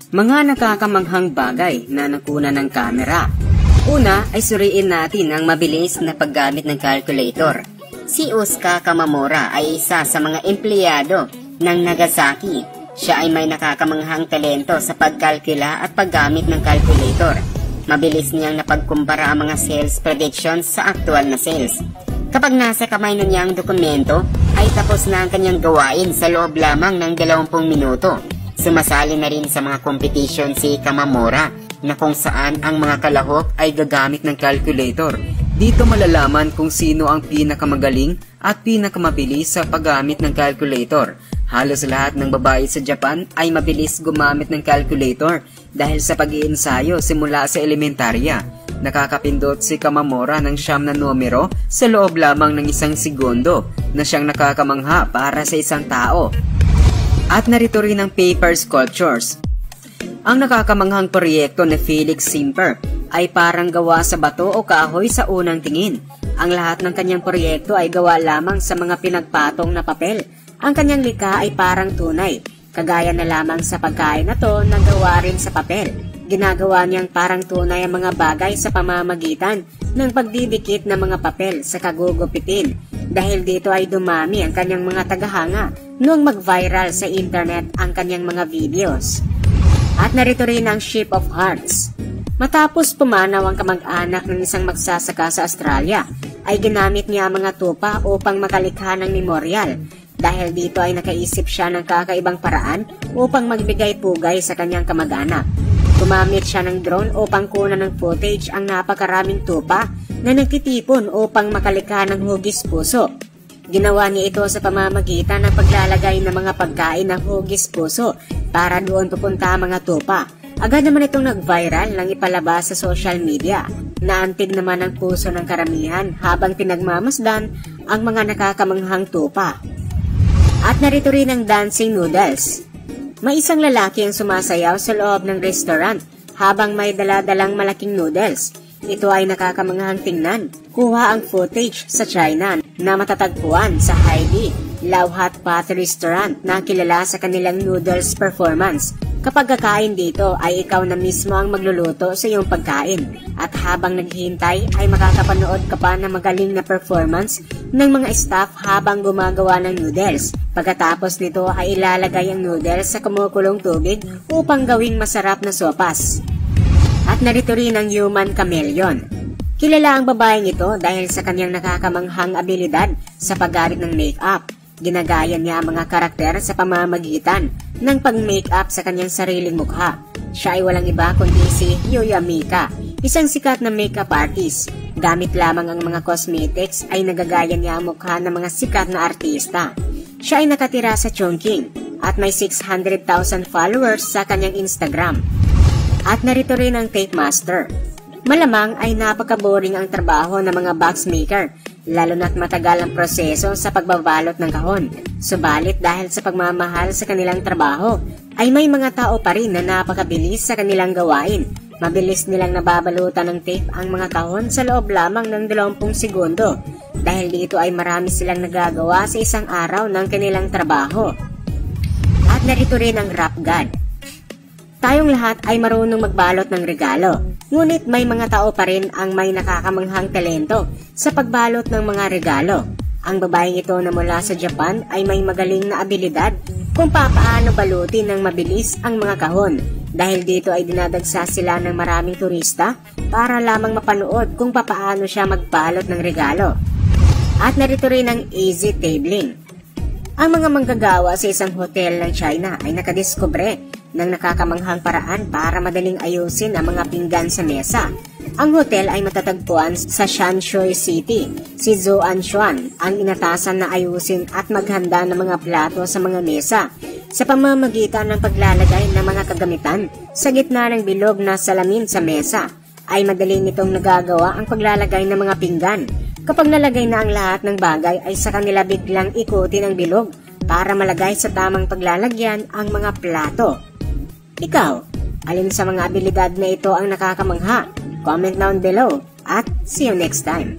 Mga nakakamanghang bagay na nakuna ng kamera. Una ay suriin natin ang mabilis na paggamit ng calculator. Si Usuka Kamamura ay isa sa mga empleyado ng Nagasaki. Siya ay may nakakamanghang talento sa pagkalkula at paggamit ng calculator. Mabilis niyang napagkumpara ang mga sales predictions sa aktual na sales. Kapag nasa kamay na niya ang dokumento, ay tapos na ang kanyang gawain sa loob lamang ng 20 minuto. Sumasali na rin sa mga competition si Kamamura na kung saan ang mga kalahok ay gagamit ng calculator. Dito malalaman kung sino ang pinakamagaling at pinakamabilis sa paggamit ng calculator. Halos lahat ng babae sa Japan ay mabilis gumamit ng calculator dahil sa pag-iensayo simula sa elementarya. Nakakapindot si Kamamura ng 9 na numero sa loob lamang ng 1 segundo na siyang nakakamangha para sa isang tao. At narito rin ang paper sculptures. Ang nakakamanghang proyekto ni Felix Simper ay parang gawa sa bato o kahoy sa unang tingin. Ang lahat ng kanyang proyekto ay gawa lamang sa mga pinagpatong na papel. Ang kanyang likha ay parang tunay, kagaya na lamang sa pagkain na to na gawa rin sa papel. Ginagawa niyang parang tunay ang mga bagay sa pamamagitan ng pagdidikit ng mga papel sa kagugupitin. Dahil dito ay dumami ang kanyang mga tagahanga noong mag-viral sa internet ang kanyang mga videos. At narito rin ang Ship of Hearts. Matapos pumanaw ang kamag-anak ng isang magsasaka sa Australia, ay ginamit niya ang mga tupa upang makalikha ng memorial. Dahil dito ay nakaisip siya ng kakaibang paraan upang magbigay pugay sa kanyang kamag-anak. Gumamit siya ng drone upang kunan ng footage ang napakaraming tupa na nagtitipon upang makalikha ng hugis puso. Ginawa niya ito sa pamamagitan ng paglalagay ng mga pagkain ng hugis puso para doon pupunta ang mga tupa. Agad naman itong nag-viral nang ipalabas sa social media. Naantig naman ang puso ng karamihan habang pinagmamasdan ang mga nakakamanghang tupa. At narito rin ang dancing noodles. May isang lalaki ang sumasayaw sa loob ng restaurant habang may daladalang malaking noodles. Ito ay nakakamanghang tingnan. Kuha ang footage sa China na matatagpuan sa Heidi Lao Hot Pot Restaurant na kilala sa kanilang noodles performance. Kapag kakain dito ay ikaw na mismo ang magluluto sa iyong pagkain. At habang naghihintay ay makakapanood ka pa ng magaling na performance ng mga staff habang gumagawa ng noodles. Pagkatapos nito ay ilalagay ang noodles sa kumukulong tubig upang gawing masarap na sopas. At narito rin ang human chameleon. Kilala ang babaeng ito dahil sa kanyang nakakamanghang abilidad sa paggamit ng make-up. Ginagaya niya ang mga karakter sa pamamagitan ng pag-make-up sa kanyang sariling mukha. Siya ay walang iba kundi si Yuya Mika, isang sikat na make-up artist. Gamit lamang ang mga cosmetics ay nagagaya niya ang mukha ng mga sikat na artista. Siya ay nakatira sa Chongqing at may 600,000 followers sa kanyang Instagram. At narito rin ang tape master. Malamang ay napaka-boring ang trabaho ng mga box maker, lalo na't matagal ang proseso sa pagbabalot ng kahon. Subalit dahil sa pagmamahal sa kanilang trabaho, ay may mga tao pa rin na napakabilis sa kanilang gawain. Mabilis nilang nababalutan ng tape ang mga kahon sa loob lamang ng 20 segundo. Dahil dito ay marami silang nagagawa sa isang araw ng kanilang trabaho. At narito rin ang wrap gun. Tayong lahat ay marunong magbalot ng regalo, ngunit may mga tao pa rin ang may nakakamanghang talento sa pagbalot ng mga regalo. Ang babaeng ito na mula sa Japan ay may magaling na abilidad kung paano balutin ng mabilis ang mga kahon. Dahil dito ay dinadagsa sila ng maraming turista para lamang mapanood kung paano siya magbalot ng regalo. At narito rin ang easy tabling. Ang mga manggagawa sa isang hotel ng China ay nakadiskubre ng nakakamanghang paraan para madaling ayusin ang mga pinggan sa mesa. Ang hotel ay matatagpuan sa Shanshui City. Si Zhou Anshuan ang inatasan na ayusin at maghanda ng mga plato sa mga mesa sa pamamagitan ng paglalagay ng mga kagamitan sa gitna ng bilog na salamin sa mesa. Ay madali nitong nagagawa ang paglalagay ng mga pinggan. Kapag nalagay na ang lahat ng bagay ay sa kanila biglang ikutin ang bilog para malagay sa tamang paglalagyan ang mga plato. Ikaw, alin sa mga abilidad na ito ang nakakamangha? Comment down below at see you next time.